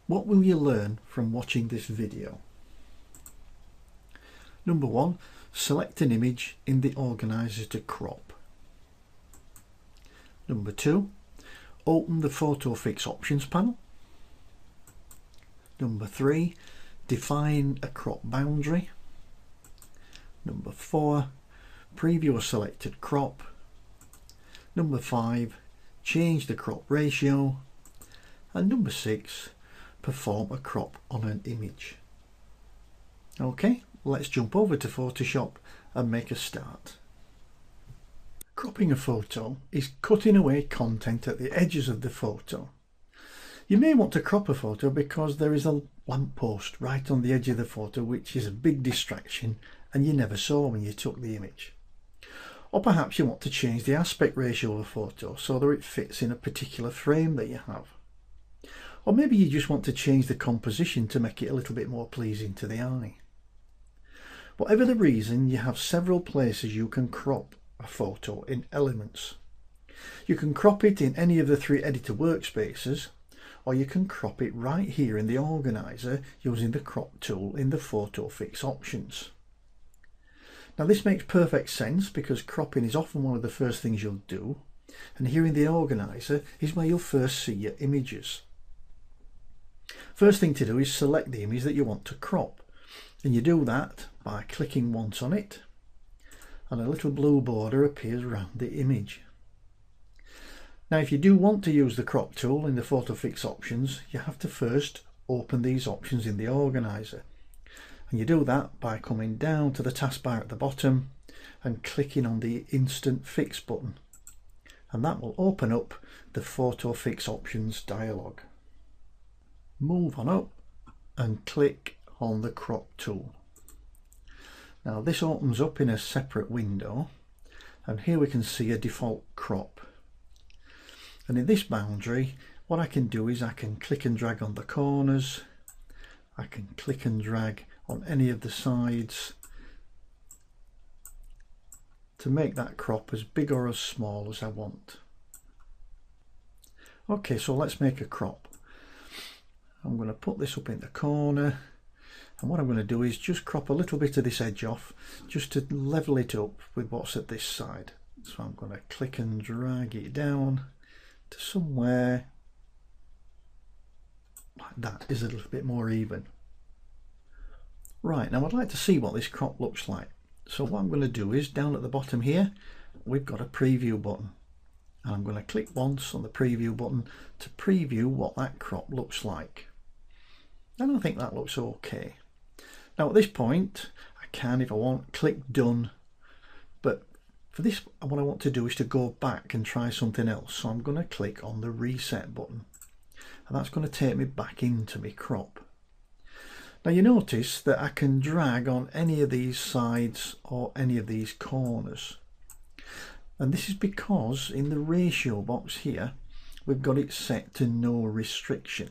What will you learn from watching this video? Number 1, select an image in the Organiser to crop. Number 2, open the Photo Fix Options panel. Number 3, define a crop boundary. Number 4, preview a selected crop. Number 5, change the crop ratio. And number 6, perform a crop on an image. Okay, let's jump over to Photoshop and make a start. Cropping a photo is cutting away content at the edges of the photo. You may want to crop a photo because there is a lamppost right on the edge of the photo which is a big distraction and you never saw when you took the image. Or perhaps you want to change the aspect ratio of a photo so that it fits in a particular frame that you have. Or maybe you just want to change the composition to make it a little bit more pleasing to the eye. Whatever the reason, you have several places you can crop a photo in Elements. You can crop it in any of the 3 editor workspaces, or you can crop it right here in the Organiser using the crop tool in the Photo Fix Options. Now this makes perfect sense because cropping is often one of the first things you'll do, and here in the Organiser is where you'll first see your images. First thing to do is select the image that you want to crop, and you do that by clicking once on it and a little blue border appears around the image. Now if you do want to use the crop tool in the Photo Fix Options, you have to first open these options in the Organiser, and you do that by coming down to the taskbar at the bottom and clicking on the Instant Fix button, and that will open up the Photo Fix Options dialog. Move on up and click on the crop tool. Now this opens up in a separate window, and here we can see a default crop. And in this boundary, what I can do is I can click and drag on the corners, I can click and drag on any of the sides to make that crop as big or as small as I want. Okay, so let's make a crop. I'm going to put this up in the corner, and what I'm going to do is just crop a little bit of this edge off just to level it up with what's at this side. So I'm going to click and drag it down to somewhere like that is a little bit more even. Right, now I'd like to see what this crop looks like. So what I'm going to do is down at the bottom here we've got a preview button, and I'm going to click once on the preview button to preview what that crop looks like. And I think that looks okay. Now at this point I can, if I want, click done, but for this what I want to do is to go back and try something else. So I'm going to click on the reset button, and that's going to take me back into my crop. Now you notice that I can drag on any of these sides or any of these corners, and this is because in the ratio box here we've got it set to no restriction.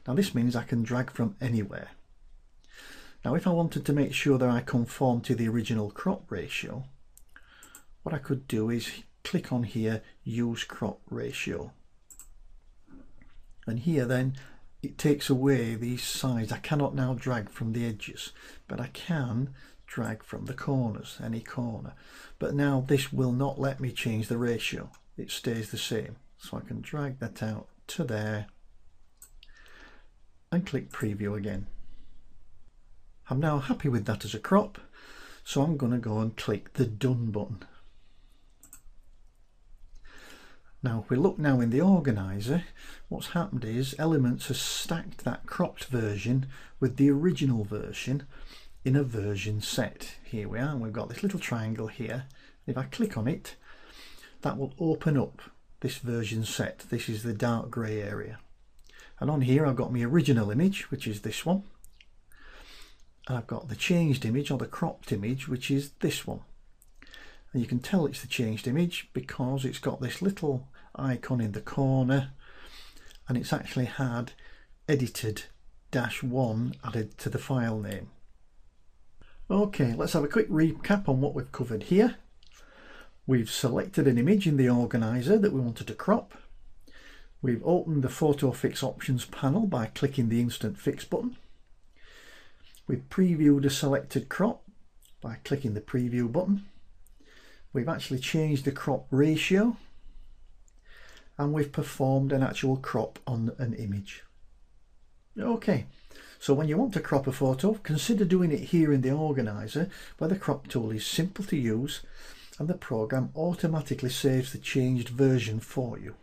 Now this means I can drag from anywhere. Now if I wanted to make sure that I conform to the original crop ratio, what I could do is click on here, use crop ratio, and here then it takes away these sides. I cannot now drag from the edges, but I can drag from the corners, any corner. But now this will not let me change the ratio, it stays the same. So I can drag that out to there and click preview again. I'm now happy with that as a crop, so I'm going to go and click the done button. Now if we look now in the Organiser, what's happened is Elements has stacked that cropped version with the original version in a version set. Here we are, and we've got this little triangle here. If I click on it, that will open up this version set. This is the dark grey area, and on here I've got my original image, which is this one, and I've got the changed image or the cropped image, which is this one. And you can tell it's the changed image because it's got this little icon in the corner, and it's actually had edited -1 added to the file name. Okay, let's have a quick recap on what we've covered here. We've selected an image in the Organiser that we wanted to crop. We've opened the Photo Fix Options panel by clicking the Instant Fix button. We've previewed a selected crop by clicking the Preview button. We've actually changed the crop ratio, and we've performed an actual crop on an image. Okay, so when you want to crop a photo, consider doing it here in the Organiser, where the crop tool is simple to use and the program automatically saves the changed version for you.